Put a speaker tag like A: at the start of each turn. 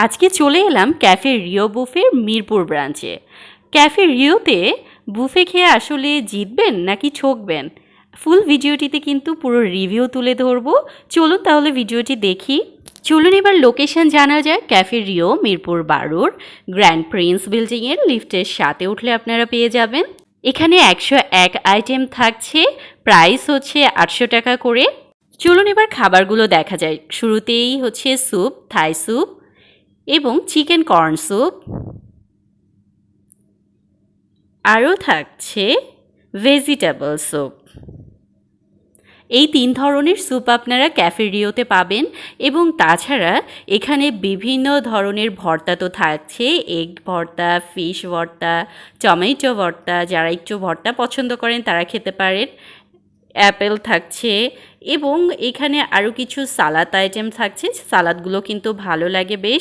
A: আজকে চলে এলাম ক্যাফে রিও বুফের মিরপুর ব্রাঞ্চে। ক্যাফে রিওতে বুফে খেয়ে আসলে জিতবেন নাকি ঠকবেন, ফুল ভিডিওটিতে কিন্তু পুরো রিভিউ তুলে ধরবো। চলুন তাহলে ভিডিওটি দেখি। চলুন এবার লোকেশন জানা যায়। Cafe Rio Mirpur 12 grand Prince বিল্ডিংয়ের লিফটের সাথে উঠলে আপনারা পেয়ে যাবেন। এখানে 101 আইটেম থাকছে, প্রাইস হচ্ছে 800 টাকা করে। চলুন এবার খাবারগুলো দেখা যায়। শুরুতেই হচ্ছে স্যুপ, থাই স্যুপ এবং চিকেন কর্ন স্যুপ, আরও থাকছে ভেজিটেবল স্যুপ। এই 3 ধরনের স্যুপ আপনারা ক্যাফে রিওতে পাবেন এবং তাছাড়া এখানে বিভিন্ন ধরনের ভর্তা তো থাকছে, এগ ভর্তা, ফিশ ভর্তা, টমেটো ভর্তা। যারা একটু ভর্তা পছন্দ করেন তারা খেতে পারেন। অ্যাপেল থাকছে এবং এখানে আরও কিছু সালাদ আইটেম থাকছে। সালাদগুলো কিন্তু ভালো লাগে বেশ।